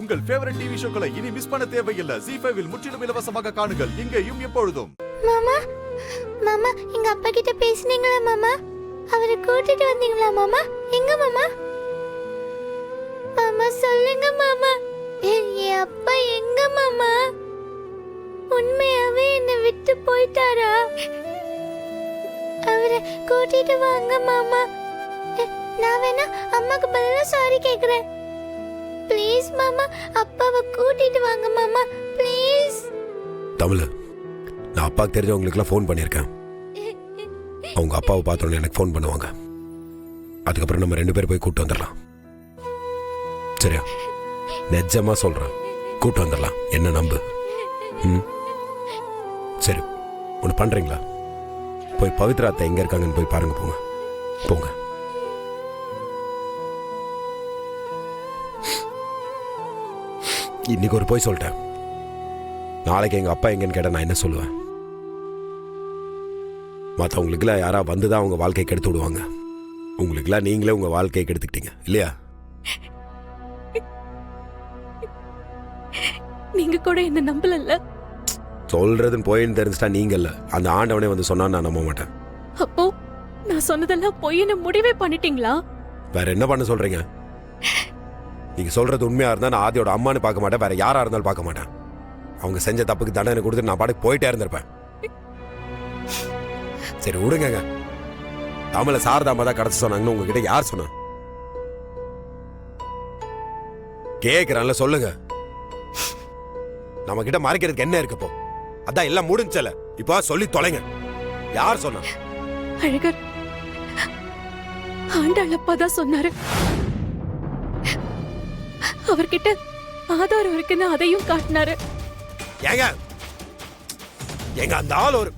உங்கள் favourite TV ஷோக்களை இனி miss பண்ண தேவையில்லை. ZEE5 இல் முற்றிலும் இலவசமாக காணுங்கள். இங்கேயும் எப்பொழுதும். மாமா மாமா எங்க அப்பா கிட்ட பேசுனீங்களா மாமா? அவரை கூட்டிட்டு வந்தீங்களா மாமா? எங்க மாமா? மாமா சொல்லுங்க மாமா, என் அப்பா எங்க மாமா? உண்மையாவே என்னை விட்டு போயிட்டாரா? அவரை கூட்டிட்டு வாங்க மாமா. நான் வேணா அம்மாக்கு பதிலா சாரி கேக்குறேன். ப்ளீஸ் மாமா, அப்பாவை கூட்டிட்டு வாங்க மாமா, ப்ளீஸ். தமிழ், நான் அப்பாவுக்கு தெரிஞ்சவங்களுக்குலாம் ஃபோன் பண்ணியிருக்கேன். அவங்க அப்பாவை பார்த்தோன்னே எனக்கு ஃபோன் பண்ணுவாங்க. அதுக்கப்புறம் நம்ம 2 பேரும் போய் கூப்பிட்டு வந்துடலாம். சரியா? நிஜமா சொல்கிறேன், கூப்பிட்டு வந்துடலாம். என்ன நம்பு. சரி, ஒன்று பண்ணுறீங்களா? போய் பவித்ரா அத்தை எங்கே இருக்காங்கன்னு போய் பாருங்க. போங்க போங்க. இன்னைக்கு ஒரு போய் சொல்லிட்டேன். நாளைக்கு எங்கள் அப்பா எங்கன்னு கேட்டால் நான் என்ன சொல்லுவேன்? மற்றவங்களுக்குலாம் யாராவது வந்து தான் அவங்க வாழ்க்கையை கெடுத்து விடுவாங்க. உங்களுக்குலாம் நீங்களே உங்கள் வாழ்க்கையை கெடுத்துக்கிட்டீங்க இல்லையா? நீங்க கூட என்ன நம்பல. சொல்றதுன்னு போயின்னு தெரிஞ்சிட்டா நீங்க இல்ல, அந்த ஆண்டவனே வந்து சொன்னா நான் நம்ப மாட்டேன். அப்போ நான் சொன்னதெல்லாம் பொய்ன்னு முடிவே பண்ணிட்டீங்களா? வேற என்ன பண்ண சொல்றீங்க? நீங்க சொல்றது உண்மையா இருந்தா நான் ஆதியோட அம்மானு பார்க்க மாட்டேன், வேற யாரா இருந்தாலும் பார்க்க மாட்டேன். அவங்க செஞ்ச தப்புக்கு தண்டனை கொடுத்து நான் பாட்டுக்கு போயிட்டே இருந்திருப்பேன். சரி விடுங்க. தமிழ சாரதாமா தான் கடத்த சொன்னாங்கன்னு உங்ககிட்ட யார் சொன்னா? கேக்குறான்ல, சொல்லுங்க. நம்ம கிட்ட மறைக்கிறதுக்கு என்ன இருக்கு? அதான் எல்லாம் முடிஞ்சல, இப்போ சொல்லி தொலைங்க. யார் சொன்னா? அழகர் ஆண்டாளப்பா தான் சொன்னாரு. அவர்கிட்ட ஆதாரம் இருக்குன்னு அதையும் காட்டினாரு. எங்க அந்த ஆள் ஒரு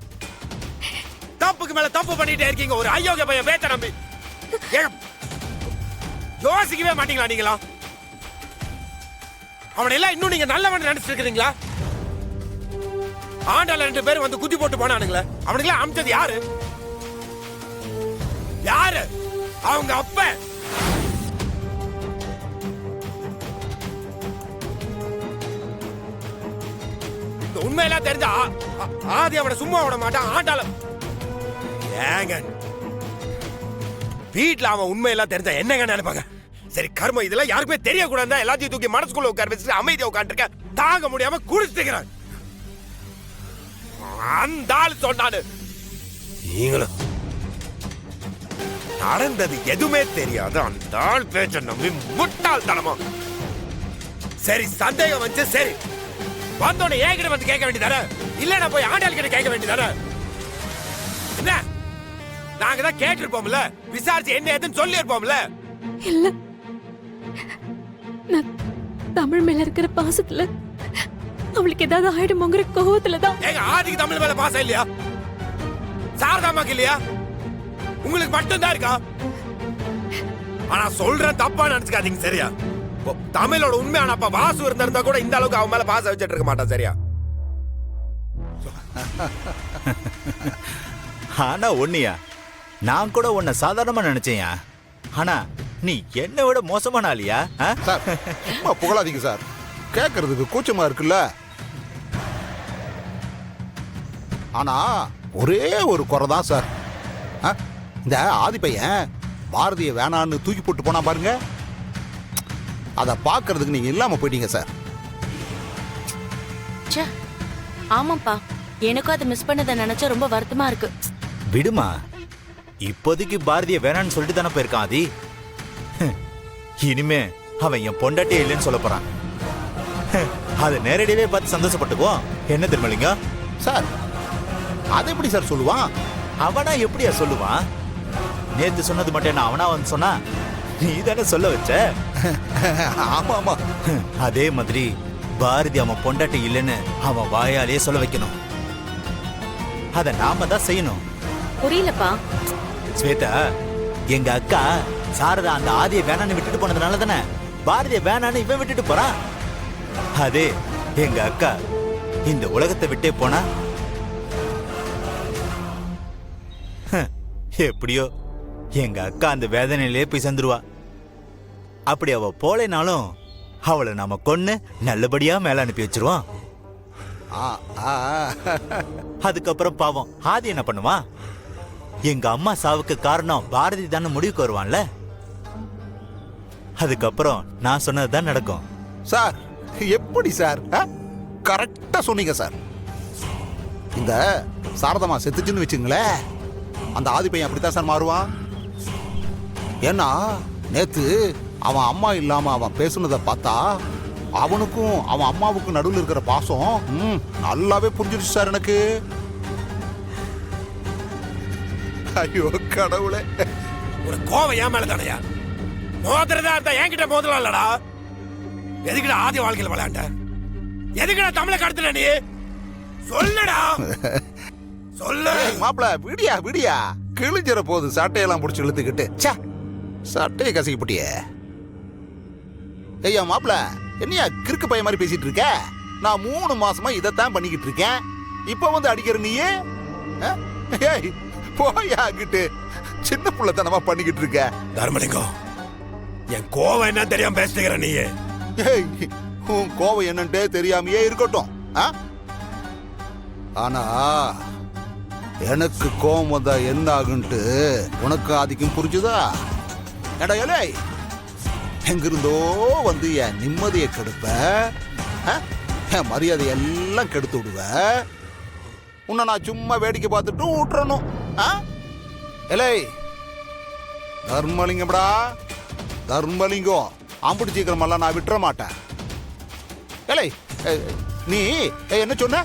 தப்புக்கு மேல தப்பு பண்ணிட்டே இருக்கீங்க. ஒரு அயோக்கிய பையன் பேச்ச நம்பி யோசிக்கவே மாட்டீங்களா நீங்களா? அவனை எல்லாம் இன்னும் நீங்க நல்லவன் நினைச்சிட்டு இருக்கிறீங்களா? ஆண்டால 2 பேரும் வந்து குத்தி போட்டு போனானுங்களே, அவனுக்கு அமிச்சது யாரு? யாரு? அவங்க அப்ப. இந்த உண்மையெல்லாம் தெரிஞ்சா ஆதி அவனை சும்மா விட மாட்டான். ஆண்டால ஏங்க வீட்டுல அவன் உண்மையெல்லாம் தெரிஞ்சா என்னங்க நினைப்பாங்க? சரி கர்மம், இதெல்லாம் யாருக்குமே தெரியக்கூடாது. எல்லாத்தையும் தூக்கி மனசுக்குள்ள உட்கார வச்சுட்டு அமைதியா உட்காந்துருக்க, தாங்க முடியாம குடிச்சிட்டு அந்த ஆள் சொன்னானு. நீங்களும் நடந்தது எதுவுமே தெரியாது அந்த ஆள் பேச்ச நம்பி முட்டாள்தனமா. சரி சந்தேகம் வந்து சரி வந்தோட ஏகிட்ட வந்து கேட்க வேண்டியதானே? இல்ல நான் போய் ஆண்டாள் கிட்ட கேட்க வேண்டியதானே? என்ன நாங்க தான் கேட்டிருப்போம்ல, விசாரிச்சு என்ன ஏதுன்னு சொல்லி இருப்போம்ல. இல்ல, நான் தமிழ் மேல இருக்கிற பாசத்துல அவளுக்கு ஏதாவது ஆயிடுமோங்கிற கோவத்துலதான். எங்க ஆதிக்கு தமிழ் மேல பாசம் இல்லையா? சாரதாமாக்கு இல்லையா? உங்களுக்கு மட்டும்தான் இருக்கா? ஆனா சொல்றேன், தப்பா நினைச்சுக்காதீங்க சரியா? தமிழோட உண்மையான அப்பா வாசு இருந்தா கூட இந்த அளவுக்கு அவன் மேல பாசம் வச்சுட்டு இருக்க மாட்டான் சரியா? ஆனா ஒண்ணியா, நான் கூட உன்னை சாதாரணமா நினைச்சேயா. ஆனா நீ என்ன விட மோசமான ஆளியா? சார் சும்மா புகழாதீங்க சார், கேட்கறதுக்கு கூச்சமா இருக்குல்ல. ஆனா ஒரே ஒரு குறை தான் சார். இந்த ஆதி பையன் பாரதிய வேணான்னு தூக்கி போட்டு போனா பாருங்க, அதை பார்க்கறதுக்கு நீங்க இல்லாம போயிட்டீங்க சார். ஆமாப்பா, எனக்கும் அதை மிஸ் பண்ணதை நினைச்சா ரொம்ப வருத்தமா இருக்கு. விடுமா, இப்போதைக்கு பாரதிய வேணான்னு சொல்லிட்டு தானே போயிருக்கான் ஆதி. இனிமே அவன் என் பொண்டாட்டியே இல்லைன்னு சொல்ல போறான். அதை நேரடியாவே பார்த்து சந்தோஷப்பட்டுக்குவோம். என்ன திருமலிங்க சார், அதை எப்படி சார் சொல்லுவான்? அவனா எப்படியா சொல்லுவான்? நேத்து சொன்னது மட்டும் என்ன அவனா வந்து சொன்னா? நீ தானே சொல்ல வச்ச. ஆமா ஆமா, அதே மாதிரி பாரதி அவன் பொண்டாட்டி இல்லைன்னு அவன் வாயாலேயே சொல்ல வைக்கணும். அத நாம தான் செய்யணும். புரியலப்பா. ஸ்வேதா, எங்க அக்கா சாரதா அந்த ஆதியை வேணான்னு விட்டுட்டு போனதுனால தானே பாரதிய வேணான்னு இவன் விட்டுட்டு போறான். அதே எங்க அக்கா இந்த உலகத்தை விட்டே போனா எப்படியோ எங்க அக்கா அந்த வேதனையிலே போய் சேர்ந்துருவா. அப்படி அவ போலேனாலும் அவளை நாம கொன்னு நல்லபடியா மேல அனுப்பி வச்சிருவோம். ஆ, ஆ, அதுக்கப்புறம் பாவம் ஆதி என்ன பண்ணுவான்? எங்க அம்மா சாவுக்கு காரணம் பாரதி தானே முடிவுக்கு வருவான்ல. அதுக்கப்புறம் நான் சொன்னதுதான் நடக்கும். சார் எப்படி சார்? கரெக்டா சொன்னீங்க சார். இந்த சாரதமா செத்துச்சுன்னு வச்சுங்களேன், அந்த ஆதி பையன் அப்படித்தான் சார் மாறுவான். ஏன்னா நேத்து அவன் அம்மா இல்லாம அவன் பேசுனதை பார்த்தா அவனுக்கும் அவன் அம்மாவுக்கும் நடுவில் இருக்கிற பாசம் நல்லாவே புரிஞ்சிருச்சு சார் எனக்கு. ஐயோ கடவுளே, ஒரு கோவம் ஏன் மேல தானையா? மோதிரதா இருந்தா என்கிட்ட மோதலாம் இல்லடா. எதுக்குடா ஆதி வாழ்க்கையில் விளையாண்ட? எதுக்குடா தமிழை கடத்தல நீ? சொல்லுடா, சொல்லு. மாப்பிள விடியா விடியா, கிழிஞ்சிற போது சட்டையெல்லாம் பிடிச்சி இழுத்துக்கிட்டு சட்டையை கசக்கி போட்டியே. ஐயா மாப்பிள, என்னையா கிறுக்கு பையன் மாதிரி பேசிட்டு இருக்க? நான் 3 மாசமா இதைத்தான் பண்ணிக்கிட்டு இருக்கேன். இப்ப வந்து அடிக்கிற நீயே? ஏய் போயா கிட்டு, சின்ன புள்ளத்தனமா பண்ணிக்கிட்டு இருக்க. தர்மலிங்கம், என் கோவம் என்ன தெரியாம பேசுகிற நீ? ஏய், உன் கோவம் என்னன்ட்டே தெரியாமையே இருக்கட்டும். ஆனா எனக்கு கோவம் வந்தா என்ன ஆகுன்ட்டு உனக்கு ஆதிக்கும் புரிஞ்சுதா? ஏடா ஏலே, எங்கிருந்தோ வந்து என் நிம்மதியை கெடுப்ப, என் மரியாதை எல்லாம் கெடுத்து விடுவ. உன்னை நான் சும்மா வேடிக்கை பார்த்துட்டு விட்டுறணும். ஏலே தர்மலிங்கம்டா, தர்மலிங்கம், அம்புடி சீக்கிரமெல்லாம் நான் விட்டுற மாட்டேன். ஏலே நீ என்ன சொன்ன?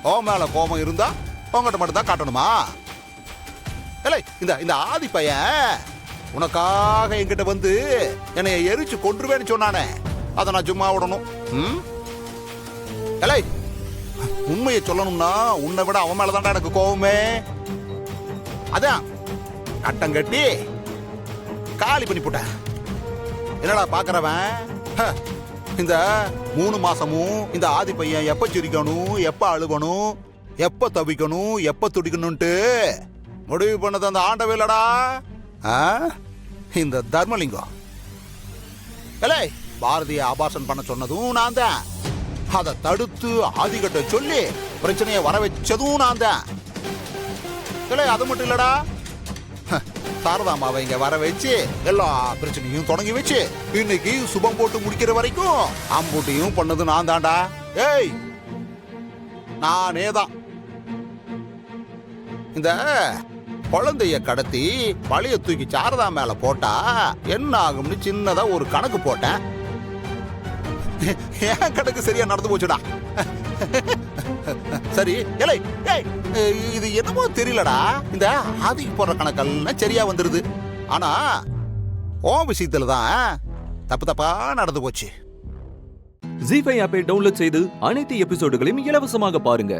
ஓ மேல கோபம் இருந்தா உங்ககிட்ட மட்டும் தான் காட்டணுமா? ஏலே இந்த ஆதி பையன் உனக்காக என்கிட்ட வந்து என்னை எரிச்சு கொன்றுவேன்னு சொன்னானே, அதை நான் சும்மா விடணும்? ஏலே உண்மையை சொல்லணும்னா உன்னை விட அவன் மேலதான்டா எனக்கு கோவமே. அதான் கட்டம் கட்டி காலி பண்ணி போட்டேன். என்னடா பாக்குறவன், இந்த 3 மாசமும் இந்த ஆதி பையன் எப்ப சிரிக்கணும், எப்ப அழுகணும், எப்ப தவிக்கணும், எப்ப துடிக்கணும்ட்டு முடிவு பண்ணது அந்த ஆண்டவே இல்லடா, இந்த தர்மலிங்கம். ஏலே பாரதிய ஆபாசன் பண்ண சொன்னதும் நான் தான். அதை தடுத்து ஆதிகிட்ட சொல்லி பிரச்சனையை வர வச்சதும் நான் தான். ஏலே அது மட்டும் இல்லடா, சாரதாமாவை இங்க வர வச்சு எல்லா பிரச்சனையும் தொடங்கி வச்சு இன்னைக்கு சுபம் போட்டு முடிக்கிற வரைக்கும் அம்பூட்டியும் பண்ணது நான் தான்டா. ஏய் நானே தான். இந்த குழந்தைய கடத்தி பழைய தூக்கி சாரதா மேல போட்டா என்ன ஆகும்னு சின்னதா ஒரு கணக்கு போட்டேன். ஏன் கணக்கு சரியா நடந்து போச்சுடா. சரி ஏலே, இது என்னமோ தெரியலடா, இந்த ஆதிக்கு போடுற கணக்கெல்லாம் சரியா வந்துருது. ஆனா ஓ விஷயத்துல தான் தப்பு தப்பா நடந்து போச்சு. ஜீ5 ஆப்பை டவுன்லோட் செய்து அனைத்து எபிசோடுகளையும் இலவசமாக பாருங்க.